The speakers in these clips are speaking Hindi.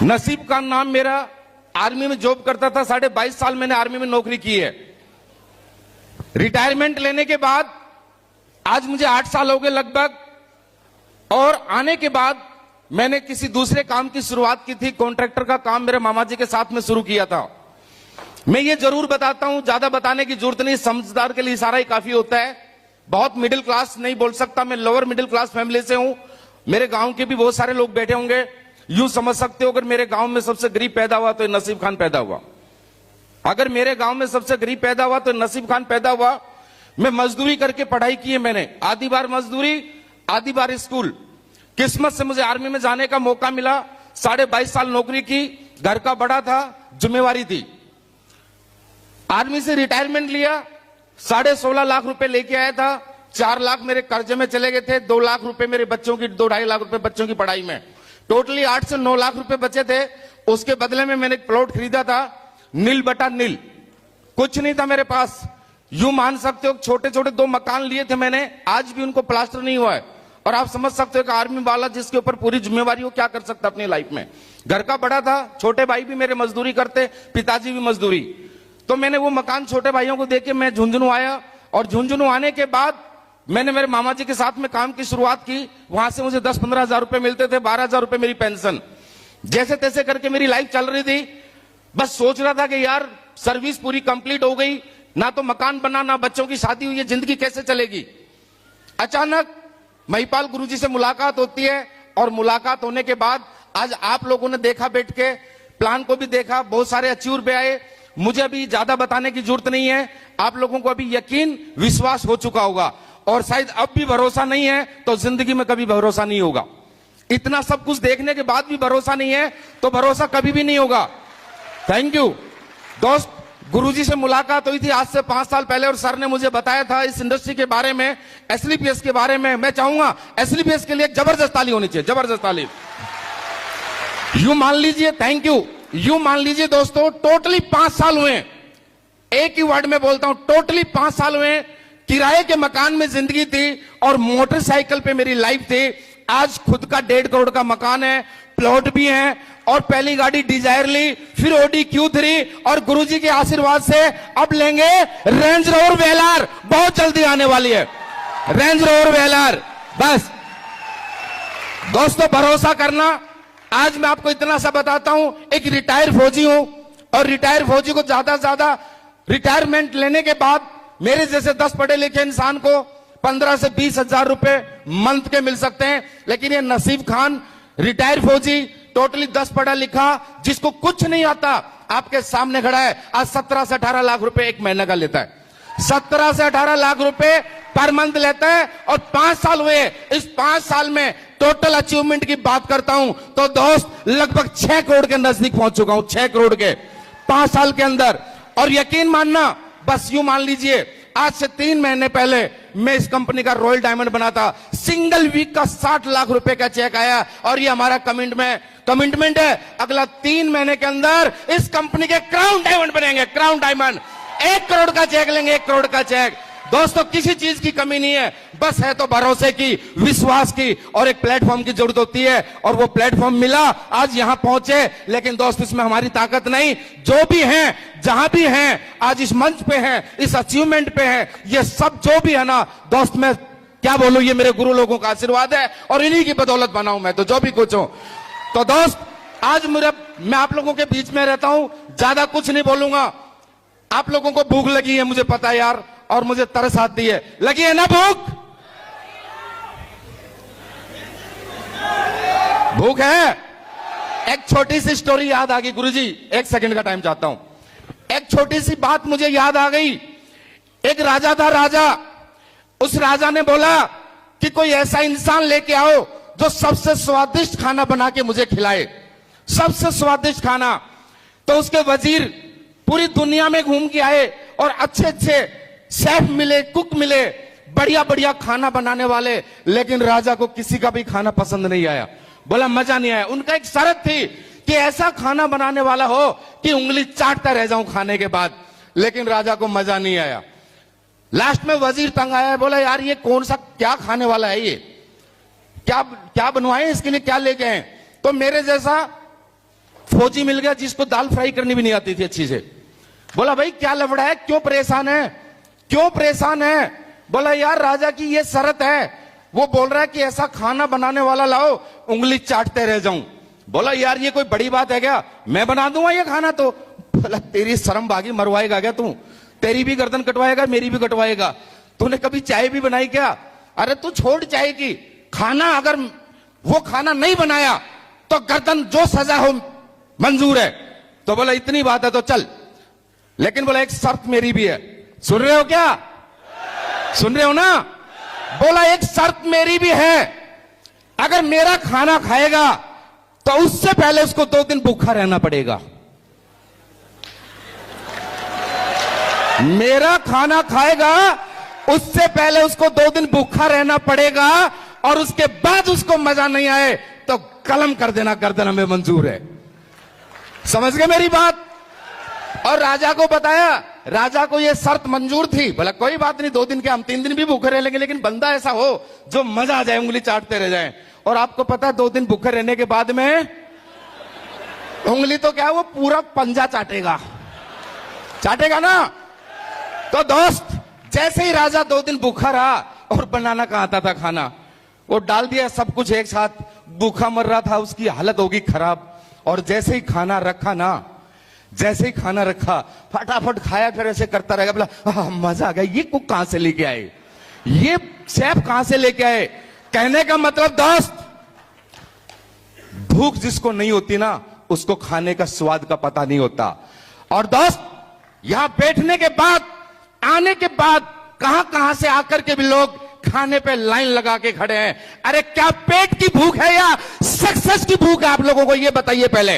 नसीब का नाम मेरा, आर्मी में जॉब करता था, 22.5 साल मैंने आर्मी में नौकरी की है। रिटायरमेंट लेने के बाद आज मुझे 8 साल हो गए लगभग, और आने के बाद मैंने किसी दूसरे काम की शुरुआत की थी। कॉन्ट्रैक्टर का काम मेरे मामा जी के साथ में शुरू किया था। मैं ये जरूर बताता हूं, ज्यादा बताने की जरूरत नहीं, समझदार के लिए इशारा ही काफी होता है। बहुत मिडिल क्लास नहीं बोल सकता, मैं लोअर मिडिल क्लास फैमिली से हूं। मेरे गांव के भी बहुत सारे लोग बैठे होंगे। यूं समझ सकते हो, अगर मेरे गांव में सबसे गरीब पैदा हुआ तो नसीब खान पैदा हुआ। अगर मेरे गांव में सबसे गरीब पैदा हुआ तो नसीब खान पैदा हुआ। मैं मजदूरी करके पढ़ाई की है मैंने, आधी बार मजदूरी आधी बार स्कूल। किस्मत से मुझे आर्मी में जाने का मौका मिला। 22.5 साल नौकरी की, घर का बड़ा था, जिम्मेवारी थी। आर्मी से रिटायरमेंट लिया, 16.5 लाख रुपए लेके आया था। 4 लाख मेरे कर्जे में चले गए थे, 2 लाख रुपए मेरे बच्चों की, 2-2.5 लाख रुपए बच्चों की पढ़ाई में, टोटली 8 से 9 लाख रुपए बचे थे। उसके बदले में मैंने एक प्लॉट खरीदा था, नील बटा नील, कुछ नहीं था मेरे पास। यूं मान सकते हो, छोटे छोटे 2 मकान लिए थे मैंने, आज भी उनको प्लास्टर नहीं हुआ है। और आप समझ सकते हो कि आर्मी वाला जिसके ऊपर पूरी जिम्मेवारी हो, क्या कर सकता अपनी लाइफ में। घर का बड़ा था, छोटे भाई भी मेरे मजदूरी करते, पिताजी भी मजदूरी। तो मैंने वो मकान छोटे भाइयों को देके मैं झुंझुनू आया, और झुंझुनू आने के बाद मैंने मेरे मामा जी के साथ में काम की शुरुआत की। वहां से मुझे 10-15 हजार रुपए मिलते थे, 12,000 रुपए मेरी पेंशन। जैसे तैसे करके मेरी लाइफ चल रही थी। बस सोच रहा था कि यार सर्विस पूरी कंप्लीट हो गई, ना तो मकान बना, ना बच्चों की शादी हुई है, जिंदगी कैसे चलेगी। अचानक महिपाल गुरुजी से मुलाकात होती है, और मुलाकात होने के बाद आज आप लोगों ने देखा, बैठ के प्लान को भी देखा, बहुत सारे अचीव पे आए। मुझे अभी ज्यादा बताने की जरूरत नहीं है, आप लोगों को अभी यकीन विश्वास हो चुका होगा, और शायद अब भी भरोसा नहीं है तो जिंदगी में कभी भरोसा नहीं होगा। इतना सब कुछ देखने के बाद भी भरोसा नहीं है तो भरोसा कभी भी नहीं होगा। थैंक यू दोस्त। गुरुजी से मुलाकात हुई थी आज से 5 साल पहले, और सर ने मुझे बताया था इस इंडस्ट्री के बारे में, एसलीपीएस के बारे में। मैं चाहूंगा एसलीपीएस के लिए एक जबरदस्त ताली होनी चाहिए, जबरदस्त ताली। यूं मान लीजिए, थैंक यू। यूं मान लीजिए दोस्तों, टोटली 5 साल हुए, एक ही वर्ड में बोलता हूं, टोटली 5 साल हुए। किराए के मकान में जिंदगी थी, और मोटरसाइकिल पे मेरी लाइफ थी। आज खुद का 1.5 करोड़ का मकान है, प्लॉट भी है, और पहली गाड़ी डिजायर ली, फिर ऑडी Q3, और गुरुजी के आशीर्वाद से अब लेंगे रेंज रोवर वेलार, बहुत जल्दी आने वाली है रेंज रोवर वेलार। बस दोस्तों भरोसा करना। आज मैं आपको इतना सा बताता हूं, एक रिटायर फौजी हूं, और रिटायर फौजी को ज्यादा से ज्यादा रिटायरमेंट लेने के बाद मेरे जैसे 10 पढ़े लिखे इंसान को 15 से 20 हजार रुपए मंथ के मिल सकते हैं। लेकिन ये नसीब खान रिटायर फौजी, टोटली 10 पढ़ा लिखा, जिसको कुछ नहीं आता, आपके सामने खड़ा है, आज 17 से 18 लाख रुपए एक महीने का लेता है। 17 से 18 लाख रुपए पर मंथ लेता है, और 5 साल हुए। इस 5 साल में टोटल अचीवमेंट की बात करता हूं तो दोस्त लगभग 6 करोड़ के नजदीक पहुंच चुका हूं, 6 करोड़ के 5 साल के अंदर। और यकीन मानना, बस यूं मान लीजिए, आज से 3 महीने पहले मैं इस कंपनी का रॉयल डायमंड बना था। सिंगल वीक का 60 लाख रुपए का चेक आया, और ये हमारा कमिटमेंट है, अगला 3 महीने के अंदर इस कंपनी के क्राउन डायमंड बनेंगे, क्राउन डायमंड। 1 करोड़ का चेक लेंगे, 1 करोड़ का चेक। दोस्तों किसी चीज की कमी नहीं है, बस है तो भरोसे की, विश्वास की, और एक प्लेटफॉर्म की जरूरत होती है। और वो प्लेटफॉर्म मिला, आज यहां पहुंचे। लेकिन दोस्त इसमें हमारी ताकत नहीं, जो भी हैं, जहां भी हैं, आज इस मंच पे हैं, इस अचीवमेंट पे हैं, ये सब जो भी है ना दोस्त, मैं क्या बोलूं, ये मेरे गुरु लोगों का आशीर्वाद है, और इन्हीं की बदौलत बना हूं मैं तो, जो भी कुछ हूं। तो दोस्त आज मैं आप लोगों के बीच में रहता हूं, ज्यादा कुछ नहीं बोलूंगा। आप लोगों को भूख लगी है, मुझे पता है यार, और मुझे तरस आती है, लगी है ना भूख? भूख है। एक छोटी सी स्टोरी याद आ गई गुरुजी, 1 सेकंड का टाइम चाहता हूं। एक छोटी सी बात मुझे याद आ गई। एक राजा था, राजा। उस राजा ने बोला कि कोई ऐसा इंसान लेके आओ जो सबसे स्वादिष्ट खाना बना के मुझे खिलाए, सबसे स्वादिष्ट खाना। तो उसके वजीर पूरी दुनिया में घूम के आए, और अच्छे अच्छे शेफ मिले, कुक मिले, बढ़िया बढ़िया खाना बनाने वाले। लेकिन राजा को किसी का भी खाना पसंद नहीं आया, बोला मजा नहीं आया। उनका एक शर्त थी कि ऐसा खाना बनाने वाला हो कि उंगली चाटता रह जाऊं खाने के बाद। लेकिन राजा को मजा नहीं आया। लास्ट में वजीर तंग आया, बोला यार ये कौन सा क्या खाने वाला है, ये क्या बनवाए, इसके लिए क्या लेके आए। तो मेरे जैसा फौजी मिल गया जिसको दाल फ्राई करनी भी नहीं आती थी अच्छी से। बोला भाई क्या लफड़ा है, क्यों परेशान है, क्यों परेशान है? बोला यार राजा की ये शर्त है, वो बोल रहा है कि ऐसा खाना बनाने वाला लाओ उंगली चाटते रह जाऊं। बोला यार ये कोई बड़ी बात है क्या, मैं बना दूंगा ये खाना तो। बोला तेरी शर्म बागी, मरवाएगा क्या तू? तेरी भी गर्दन कटवाएगा, मेरी भी कटवाएगा। तूने कभी चाय भी बनाई क्या? अरे तू छोड़ चाय की, खाना अगर वो खाना नहीं बनाया तो गर्दन जो सजा हो मंजूर है। तो बोला इतनी बात है तो चल, लेकिन बोला एक शर्त मेरी भी है। सुन रहे हो क्या? सुन रहे हो ना? बोला एक शर्त मेरी भी है, अगर मेरा खाना खाएगा तो उससे पहले उसको 2 दिन भूखा रहना पड़ेगा। मेरा खाना खाएगा उससे पहले उसको 2 दिन भूखा रहना पड़ेगा, और उसके बाद उसको मजा नहीं आए तो कलम कर देना गर्दन में मंजूर है। समझ गए मेरी बात? और राजा को बताया, राजा को यह शर्त मंजूर थी। बोला कोई बात नहीं, 2 दिन के हम 3 दिन भी भूखे रह लेंगे, लेकिन बंदा ऐसा हो जो मजा आ जाए, उंगली चाटते रह जाए। और आपको पता है 2 दिन भूखे रहने के बाद में उंगली तो क्या, वो पूरा पंजा चाटेगा, चाटेगा ना। तो दोस्त जैसे ही राजा 2 दिन भूखा रहा, और बनाना कहां आता था खाना, वो डाल दिया सब कुछ एक साथ, भूखा मर रहा था, उसकी हालत होगी खराब। और जैसे ही खाना रखा ना, जैसे ही खाना रखा फटाफट खाया, फिर ऐसे करता रहेगा। बोला मजा आ गया, ये कुक कहां से लेके आए, ये शेफ कहां से लेके आए? कहने का मतलब दोस्त, भूख जिसको नहीं होती ना, उसको खाने का स्वाद का पता नहीं होता। और दोस्त यहां बैठने के बाद, आने के बाद कहां कहां से आकर के भी लोग खाने पे लाइन लगा के खड़े हैं। अरे क्या पेट की भूख है या सक्सेस की भूख है आप लोगों को, ये बताइए पहले।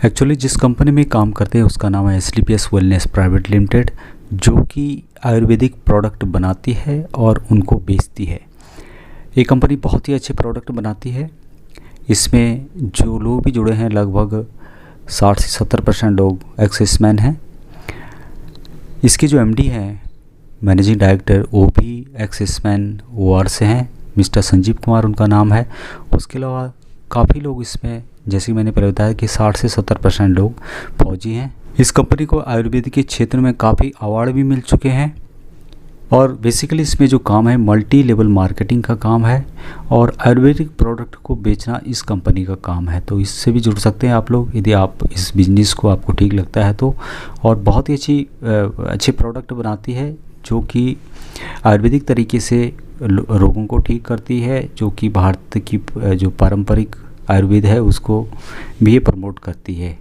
एक्चुअली जिस कंपनी में काम करते हैं उसका नाम है SDPS वेलनेस प्राइवेट लिमिटेड, जो कि आयुर्वेदिक प्रोडक्ट बनाती है और उनको बेचती है। ये कंपनी बहुत ही अच्छे प्रोडक्ट बनाती है। इसमें जो लोग भी जुड़े हैं लगभग 60 से 70% लोग एक्सेसमैन हैं। इसके जो MD हैं, मैनेजिंग डायरेक्टर, वो भी एक्सेसमैन OR से हैं, मिस्टर संजीव कुमार उनका नाम है। उसके अलावा काफ़ी लोग इसमें, जैसे मैंने पहले बताया कि 60 से 70% लोग फौजी हैं। इस कंपनी को आयुर्वेदिक के क्षेत्र में काफ़ी अवार्ड भी मिल चुके हैं। और बेसिकली इसमें जो काम है मल्टी लेवल मार्केटिंग का काम है, और आयुर्वेदिक प्रोडक्ट को बेचना इस कंपनी का काम है। तो इससे भी जुड़ सकते हैं आप लोग, यदि आप इस बिज़नेस को आपको ठीक लगता है तो। और बहुत ही अच्छे प्रोडक्ट बनाती है, जो कि आयुर्वेदिक तरीके से रोगों को ठीक करती है, जो कि भारत की जो पारंपरिक आयुर्वेद है उसको भी ये प्रमोट करती है।